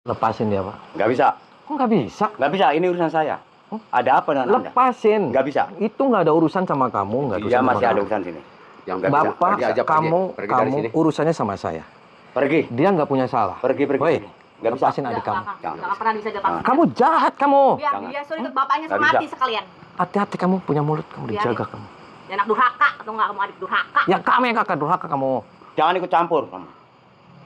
Lepasin dia, Pak. Nggak bisa. Kok nggak bisa? Nggak bisa, ini urusan saya. Ada apa dengan Anda? Lepasin. Nggak bisa. Itu nggak ada urusan sama kamu, nggak ada Iya, urusan masih sama ada kamu. urusan sini. Yang nggak bisa. Bapak, Pergi aja, pergi dari kamu sini. urusannya sama saya. Pergi. Dia nggak punya salah. Pergi. Woi, Nggak bisa. lepasin adik kamu. Jangan pernah bisa dilepas. Kamu jahat kamu. Biar dia suruh ikut bapaknya Nggak mati bisa. sekalian. Hati-hati kamu punya mulut, kamu Biarin. dijaga kamu. Dia anak durhaka atau enggak kamu adik durhaka. Ya kamu yang kakak durhaka kamu. Jangan ikut campur, kamu.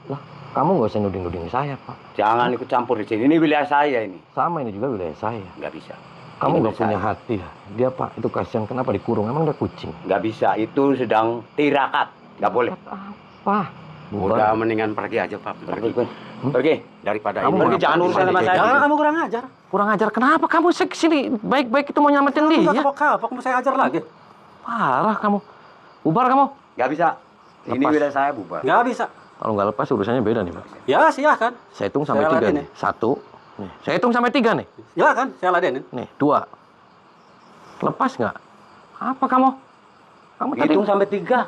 Lah, kamu nggak usah nuding-nuding saya, Pak. Jangan ikut campur di sini. Ini wilayah saya ini. Sama ini juga wilayah saya. Nggak bisa. Kamu Ini nggak wilayah punya saya. hati. Dia, Pak, itu kasihan. Kenapa dikurung? Emang dia kucing? Nggak bisa. Itu sedang tirakat. Nggak boleh. Apa? Udah mendingan pergi aja, Pak. Pergi. Pergi. Pergi. Daripada Kamu ini. Pergi. Jangan urusan sama saya. Jangan kamu kurang ajar. Kurang ajar. Kenapa kamu sini baik-baik itu mau nyelamatin dia? Enggak kapok-kapok, mau saya ajar lagi. Parah kamu. Bubar kamu. Nggak bisa. Ini Lepas. wilayah saya, bubar. Nggak bisa. Kalau nggak lepas urusannya beda nih, Pak. Ya, silahkan. Saya hitung sampai Saya 3 ladenin. nih. 1. Nih. Saya hitung sampai 3 nih. Silahkan, saya ladenin. Nih, 2. Lepas nggak? Apa kamu? Kamu tadi... Hitung sampai 3.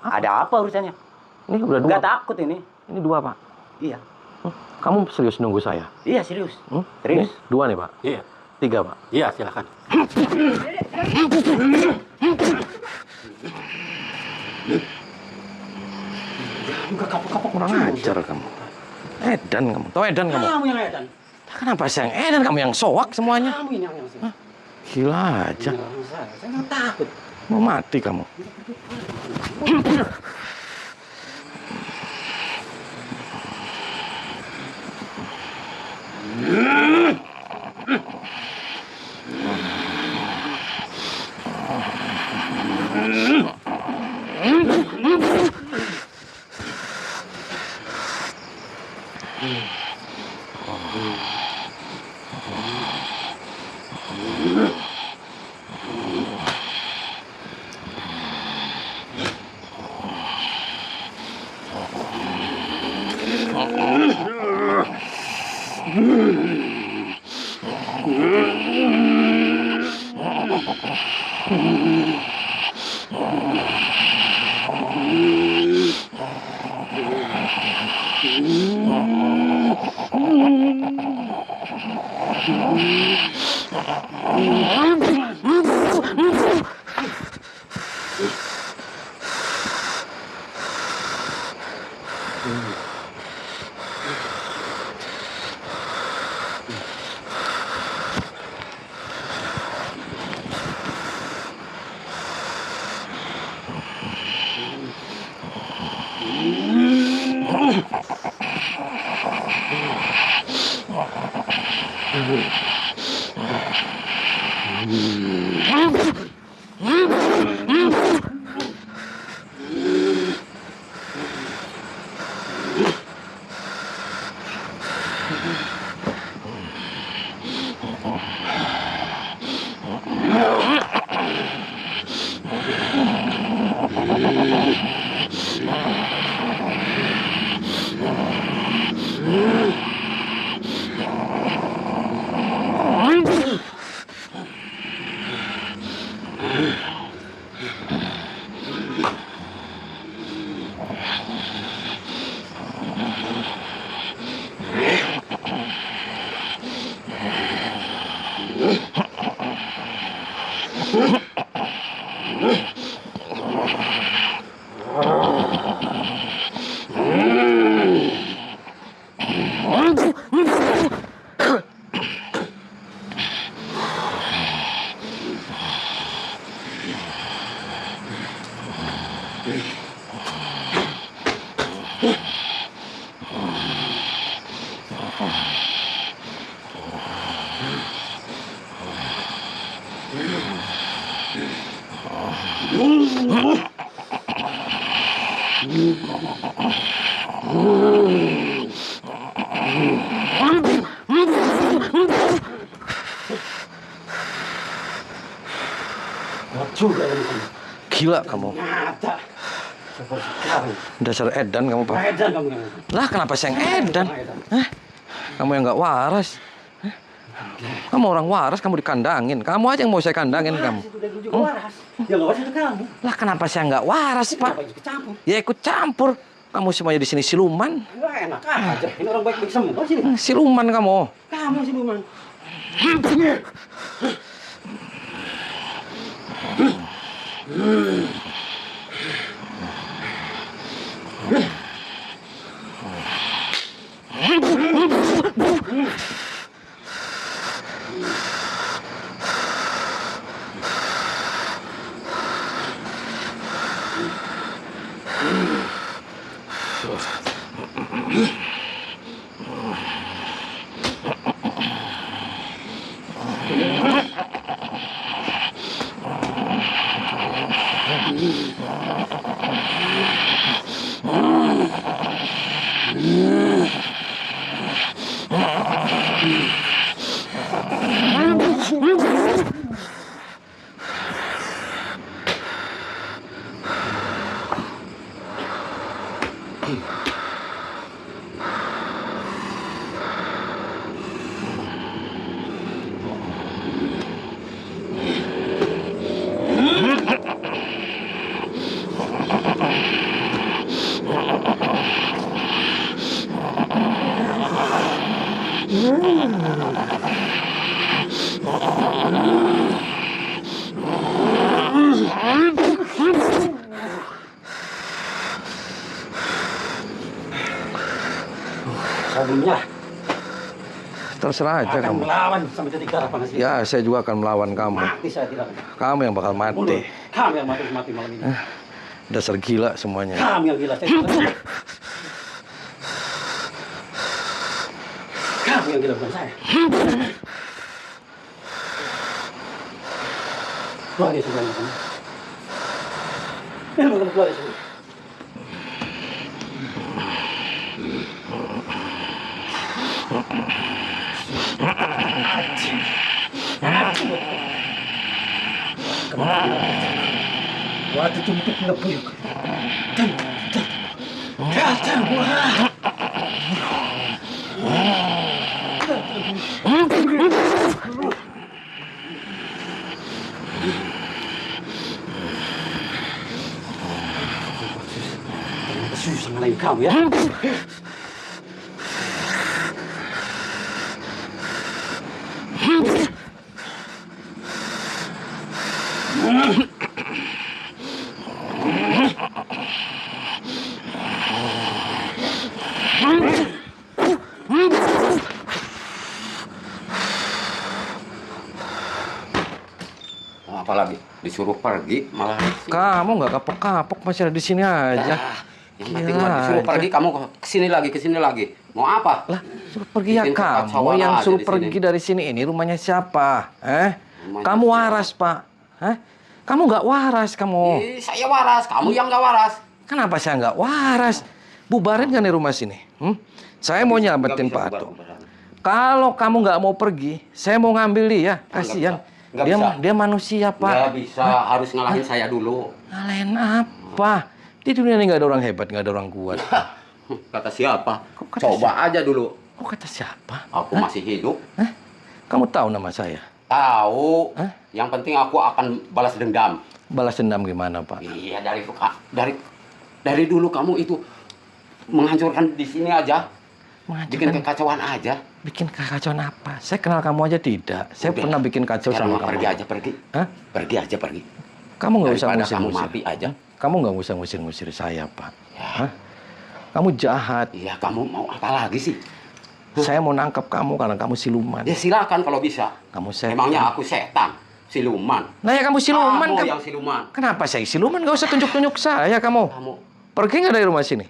Ada apa urusannya? Ini udah 2. Nggak takut ini. Ini 2, Pak. Iya. Kamu serius nunggu saya? Iya, serius. Hmm? Serius. Nih, 2 nih, Pak. Iya. 3, Pak. Iya, silahkan. Enggak kapok-kapok. Kurang ajar kamu. Edan kamu. Tahu Edan kamu? Kamu yang edan. Kenapa saya yang Edan? Kamu yang soak semuanya? Kamu ini yang Gila aja. Saya nggak takut. Mau mati kamu. Juga ini. Gila kamu. Nyata. Dasar Edan kamu, Pak. Edan kamu yang. Lah, kenapa saya yang Edan? Hah? Kamu yang nggak waras. Hah? Kamu orang waras, kamu dikandangin. Kamu aja yang mau saya kandangin kamu. Juga waras. Ya nggak waras itu kamu. Lah, kenapa saya nggak waras, Pak? Kenapa ikut campur? Ya ikut campur. Kamu semuanya di sini siluman. enak aja. Ini orang baik-baik semua sini. Siluman kamu. Kamu sih Buman. Sebelumnya Terserah aja akan kamu. melawan sampai titik darah panas ini. Ya, saya juga akan melawan kamu. Mati saya tidak. Kamu yang bakal Mundur. mati. Kamu yang mati malam ini. Dasar gila semuanya. Kamu yang gila. Kamu yang gila bukan saya. Keluar dia sebenarnya. Bukan keluar dia sebenarnya. Waktu tumpuk ngebuyuk. Susah ngelain kamu ya. Apalagi disuruh pergi malah Kamu nggak kapok-kapok masih ada di sini aja. yang penting Gila mah disuruh aja. pergi kamu kesini lagi mau apa? Lah, suruh pergi ya Bikin kamu kekacauan yang aja suruh di pergi sini. dari sini. Ini rumahnya siapa? Rumahnya Kamu siapa? waras, Pak. Kamu nggak waras kamu. Saya waras, kamu yang nggak waras. Kenapa saya nggak waras? Bubarin kan di rumah sini. Saya mau nyelamatin Nggak bisa Pak Ato. bubar-bubaran. Kalau kamu nggak mau pergi, saya mau ngambil dia. Nggak Kasihan. bisa. Nggak Dia bisa. dia manusia, Pak. Nggak bisa, harus ngalahin saya dulu. Ngalahin apa? Di dunia ini nggak ada orang hebat, nggak ada orang kuat. Kata siapa? Kok kata Coba aja dulu. Kok kata siapa? Aku masih hidup. Kamu tahu nama saya? Tahu. Hah? Yang penting aku akan balas dendam. Balas dendam gimana, Pak? Iya dari dulu kamu itu menghancurkan di sini aja, bikin Menghancurkan, kekacauan aja. bikin kekacauan apa? Saya kenal kamu aja tidak. Saya Udah. pernah bikin kacau Sekarang sama mah kamu. pergi aja pergi. Hah? Pergi aja pergi. Kamu nggak usah Daripada kamu ngusir-ngusir. mati aja. Kamu nggak usah ngusir-ngusir saya, Pak. Ya. Hah? Kamu jahat. Iya kamu mau apa lagi sih? Saya mau nangkap kamu karena kamu siluman. Ya silakan kalau bisa. Kamu setan. Emangnya aku setan, siluman. Nah ya kamu siluman Kamu kan? yang siluman. Kenapa saya siluman? Nggak usah tunjuk-tunjuk saya kamu. Kamu Pergi nggak dari rumah sini?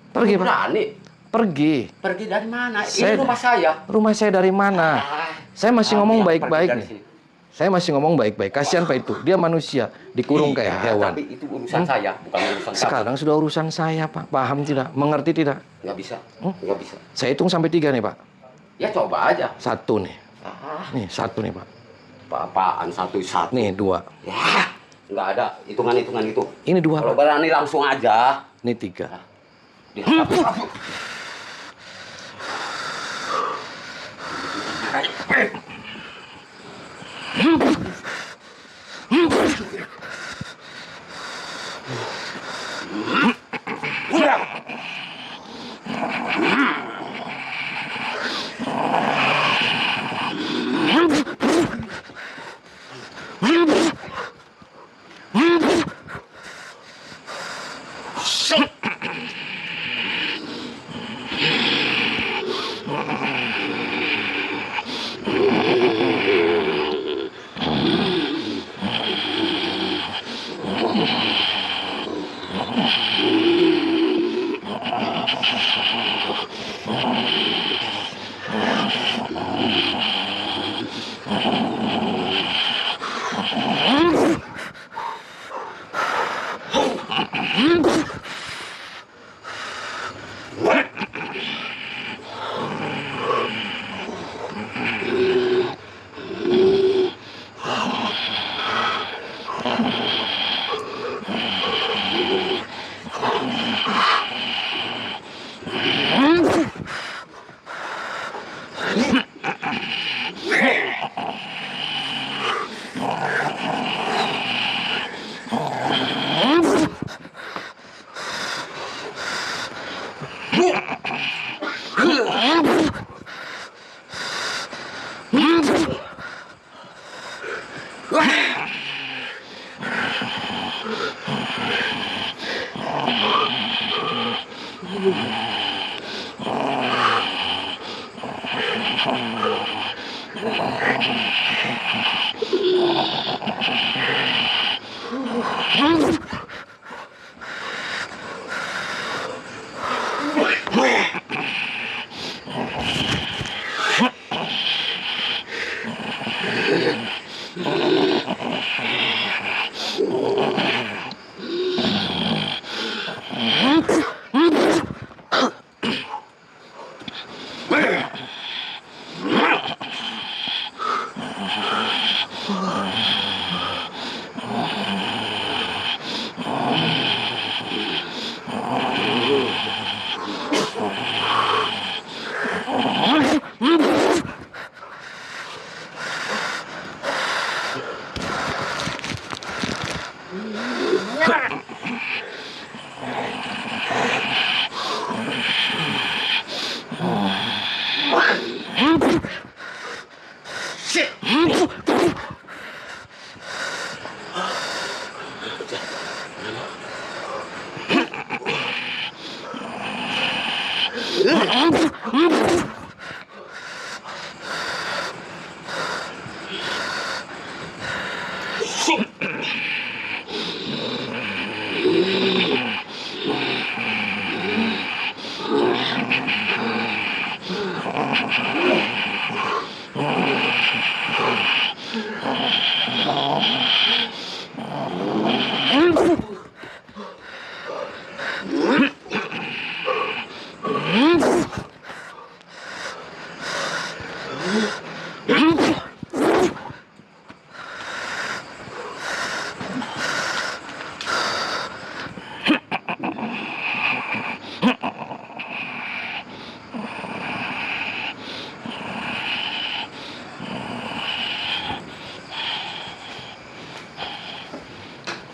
Pergi, Pak. berani. Pergi. Pergi dari mana? Saya- Ini rumah saya. Rumah saya dari mana? Ah, Saya masih kamu ngomong yang baik-baik pergi dari nih. sini. Saya masih ngomong baik-baik. Kasihan Pak itu. Dia manusia. Dikurung kayak Iya, hewan. Tapi itu urusan saya, bukan urusan kamu. Sekarang sudah urusan saya, Pak. Paham tidak? Mengerti tidak? Nggak bisa, nggak bisa. Saya hitung sampai 3 nih, Pak. Ya coba aja. 1 nih. Ah, Nih, 1 nih, Pak. apa-apaan satu-satu. Nih, 2. Ya, nggak ada hitungan-hitungan itu. Ini 2, Kalau Pak. berani langsung aja. Ini 3. Dihapus.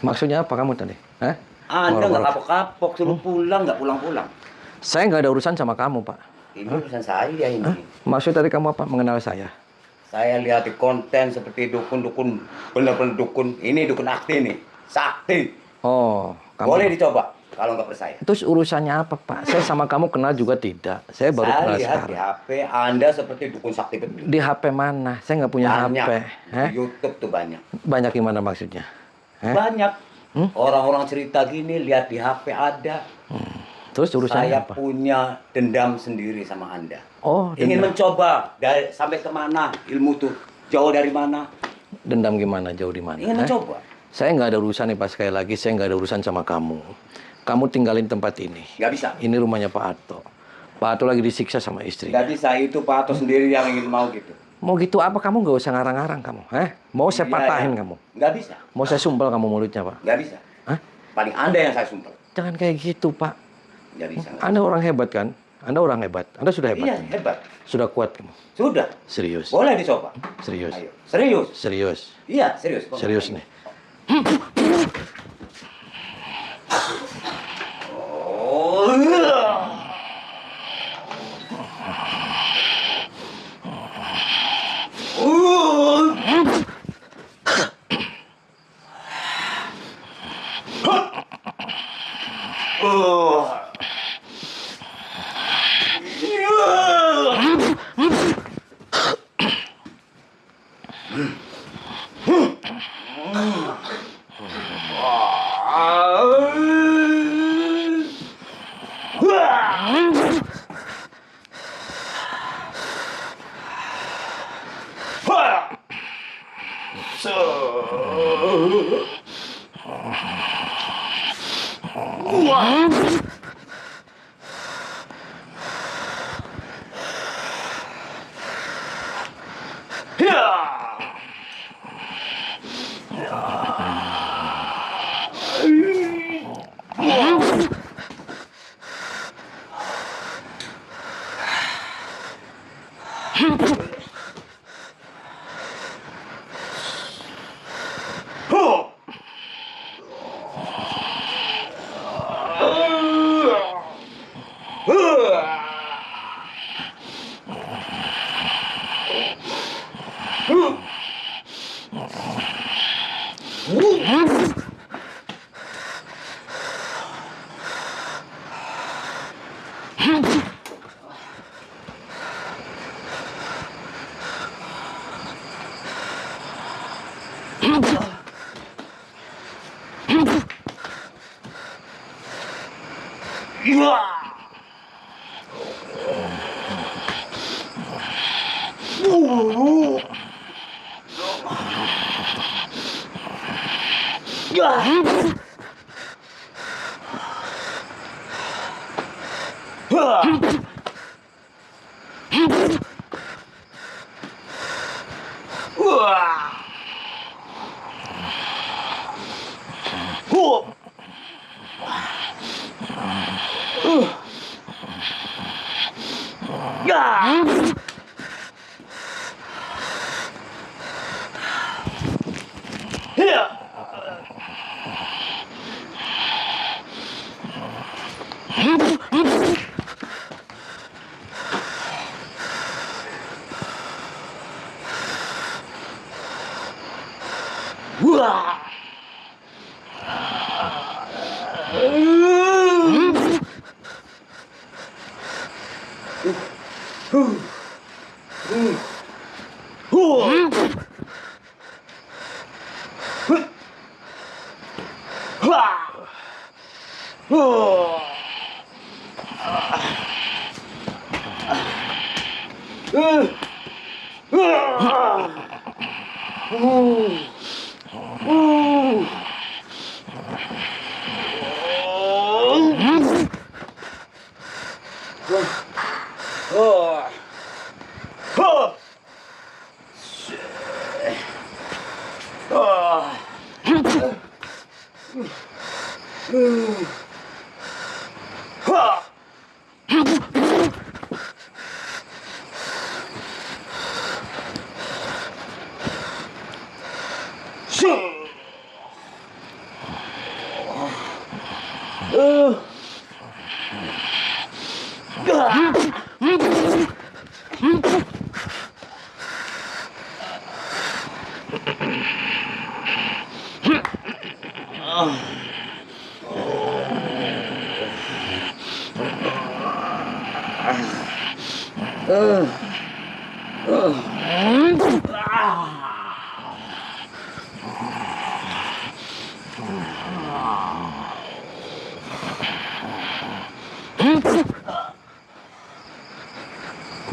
Maksudnya apa kamu tadi? Hah? Anda nggak kapok-kapok, suruh pulang, nggak pulang-pulang. Saya nggak ada urusan sama kamu, Pak. Ini urusan saya ini. Maksud tadi kamu apa? Mengenal saya? Saya lihat di konten seperti dukun-dukun, bener-bener dukun. Ini dukun akti nih, sakti. Oh, kamu. Boleh dicoba kalau nggak percaya. Terus urusannya apa, Pak? Saya sama kamu kenal juga tidak. Saya baru Saya kenal lihat sekarang. di HP Anda seperti dukun sakti betul. Di HP mana? Saya nggak punya Banyak. HP. Hah? Di YouTube tuh banyak. Banyak gimana maksudnya? Hah? Banyak. Hmm? Orang-orang cerita gini, lihat di HP ada. Terus urusannya Saya apa? punya dendam sendiri sama Anda. Oh, Ingin dendam. mencoba dari sampai kemana ilmu tuh, jauh dari mana? Dendam gimana? Jauh di mana? Ingin Hah? mencoba. Saya nggak ada urusan nih, Pak. Sekali lagi, saya nggak ada urusan sama kamu. Kamu tinggalin tempat ini. Nggak bisa. Ini rumahnya Pak Ato. Pak Ato lagi disiksa sama istri. Nggak bisa, itu Pak Ato sendiri yang ingin mau gitu. Mau gitu apa? Kamu nggak usah ngarang-ngarang kamu. Mau saya Iya, patahin iya. kamu. Nggak bisa. Mau saya sumpel kamu mulutnya, Pak. Nggak bisa. Hah? Paling Anda yang saya sumpel. Jangan kayak gitu, Pak. Nggak bisa. Anda orang hebat kan? Anda orang hebat. Anda sudah hebat. Iya, hebat. Sudah kuat kamu. Sudah. Serius. Boleh dicoba. Serius. Ayo. Serius. Serius. Iya, serius. Serius nih.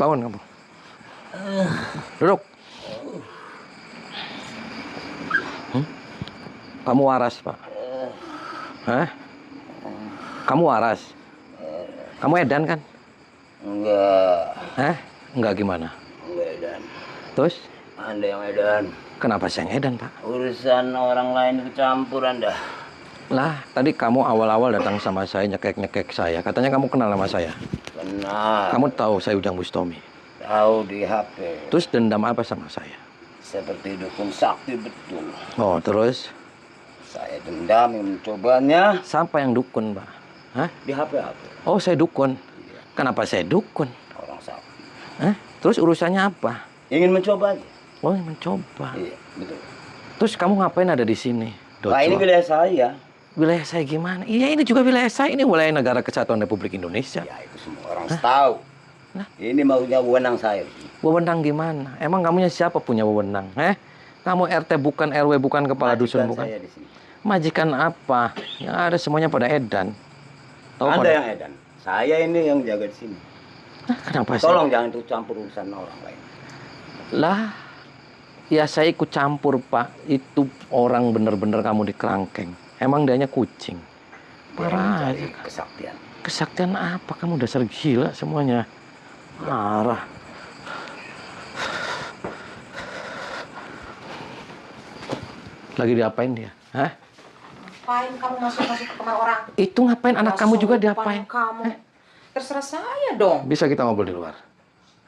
Bangun kamu. Duduk. Kamu waras, Pak. Hah? Kamu waras? Kamu edan kan? Enggak. Hah? Enggak gimana? Enggak edan. Terus? Anda yang edan. Kenapa saya yang edan, Pak? Urusan orang lain kecampur Anda. Lah, tadi kamu awal-awal datang sama saya, nyekek-nyekek saya. Katanya kamu kenal sama saya. Benar. Kamu tahu saya Ujang Bustomi. Tahu di HP. Terus dendam apa sama saya? Seperti dukun sakti betul. Oh, terus? Saya dendam yang mencobanya. Siapa yang dukun, Pak? Hah? Di HP apa? Oh, saya dukun. Kenapa saya dukun? Orang sakti. Hah? Terus urusannya apa? Ingin mencoba aja. Oh, mencoba. Iya, betul. Terus kamu ngapain ada di sini? Nah, ini wilayah saya. Wilayah saya gimana? Iya, ini juga wilayah saya. Ini wilayah Negara Kesatuan Republik Indonesia. Ya, itu semua orang tahu. Nah. Ini maunya wewenang saya. Wewenang gimana? Emang kamunya siapa punya wewenang? Kamu RT bukan, RW bukan, kepala dusun bukan? Saya di sini. Majikan apa? Yang ada semuanya pada edan. Tahu Anda pada- yang edan. Saya ini yang jaga di sini. Kenapa sih? Tolong jangan ikut campur urusan orang lain. Lah, ya saya ikut campur, Pak. Itu orang bener-bener kamu di kerangkeng. Emang dianya kucing. Parah aja. Mencari kesaktian. Kesaktian apa? Kamu dasar gila semuanya. Marah. Lagi diapain dia? Hah? Ngapain kamu masuk-masuk ke kamar orang? Itu ngapain anak kamu juga Sopan diapain? Kamu. Terserah saya dong. Bisa kita ngobrol di luar.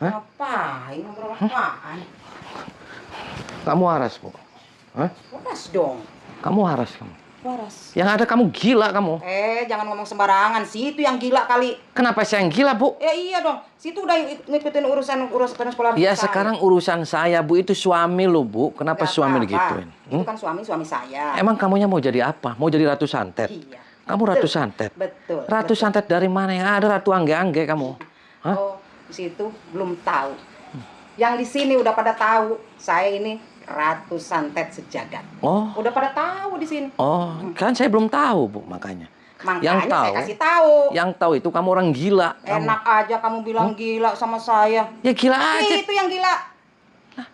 Hah? Ngapain? Ngobrol apaan? Kamu waras, Bu. Hah? Waras dong. Kamu waras kamu. Waras. Yang ada kamu gila kamu. Jangan ngomong sembarangan. Si itu yang gila kali. Kenapa saya yang gila, Bu? Iya dong. Si itu udah ngikutin urusan sekolah. Ya saya. sekarang urusan saya, Bu. Itu suami lo, Bu. Kenapa Nggak suami apa-apa. digituin? Itu kan suami saya. Emang kamunya mau jadi apa? Mau jadi ratu santet? Iya. Kamu ratu santet? Betul. Ratu santet dari mana? Yang ada ratu angge-angge kamu. Hah? Oh, di situ belum tahu. Yang di sini udah pada tahu. Saya ini ratu santet sejagat. Oh. Udah pada tahu di sini. Oh, kan saya belum tahu, Bu, makanya. Makanya Yang tahu. saya kasih tahu. Yang tahu itu kamu orang gila. Enak aja kamu bilang gila sama saya. Ya gila aja. Itu yang gila.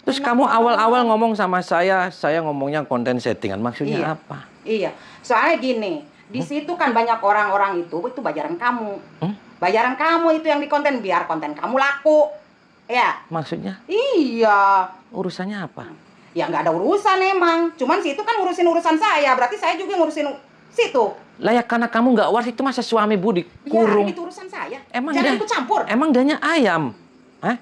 Terus kamu awal-awal ngomong sama saya ngomongnya konten settingan. Maksudnya Iya. apa? Iya. Soalnya gini, di situ kan banyak orang-orang itu bayaran kamu. Bayaran kamu itu yang di konten biar konten kamu laku. Ya. Maksudnya Iya. urusannya apa? Ya nggak ada urusan emang. Cuman situ kan ngurusin urusan saya. Berarti saya juga ngurusin situ. Lah ya karena kamu nggak waras itu masa suami Bu dikurung. Ya, itu urusan saya. Emang Jangan dia- ikut campur. Emang dianya ayam? Hah?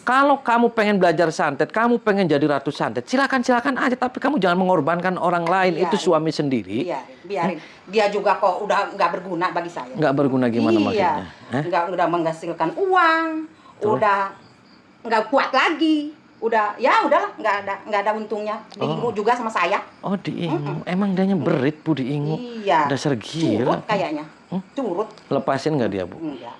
Kalau kamu pengen belajar santet, kamu pengen jadi ratu santet, silakan aja. Tapi kamu jangan mengorbankan orang lain. Biarin. Itu suami sendiri. Biarin. Dia juga kok udah nggak berguna bagi saya. Nggak berguna gimana maksudnya? Hah? Nggak udah menghasilkan uang. Terus? Udah nggak kuat lagi. Udahlah, nggak ada untungnya. Diingu juga sama saya. Oh diingu. Emang dianya berit Bu diingu. Iya. Dasar gila. Curut kayaknya. Curut. Lepasin nggak dia Bu? Enggak.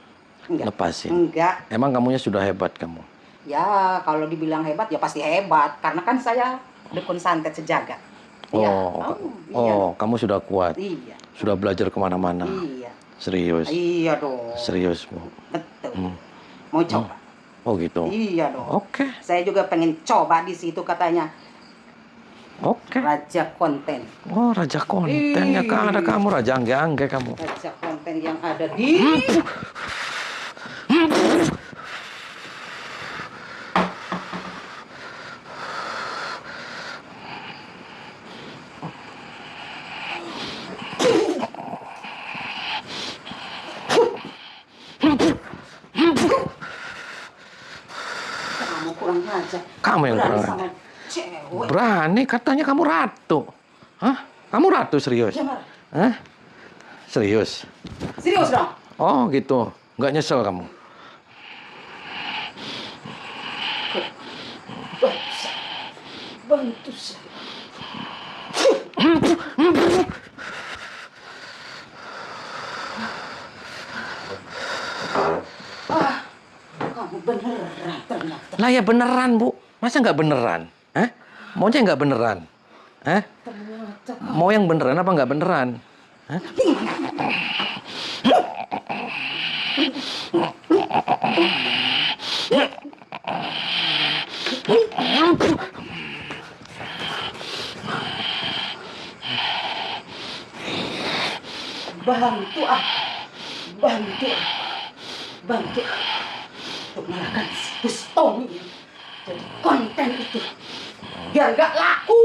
Lepasin. Enggak. Emang kamunya sudah hebat kamu. Ya, kalau dibilang hebat ya pasti hebat. Karena kan saya dukun santet sejagat. Iya. Iya. Kamu sudah kuat. Iya. Sudah belajar kemana-mana. Iya. Serius. Iya dong. Serius Bu. Betul. Mau coba? Oh gitu. Iya dong. Oke. Saya juga pengen coba di situ katanya Oke. raja konten. Oh raja konten ya kan ada kamu raja angge-angge kamu. Raja konten yang ada di kamu kurang aja. Kamu yang Berani kurang sama cewek. Berani katanya kamu ratu. Hah? Kamu ratu serius? Ya, Mar. Hah? Serius? Serius dong. Oh gitu. Nggak nyesel kamu? Bantu saya. Kamu beneran ternyata. Lah ya beneran Bu. Masa nggak beneran? Hah? Maunya nggak beneran? Hah? Mau yang beneran apa nggak beneran? Hah? Bantu bantu untuk menekan si Tommy jadi konten itu biar nggak laku.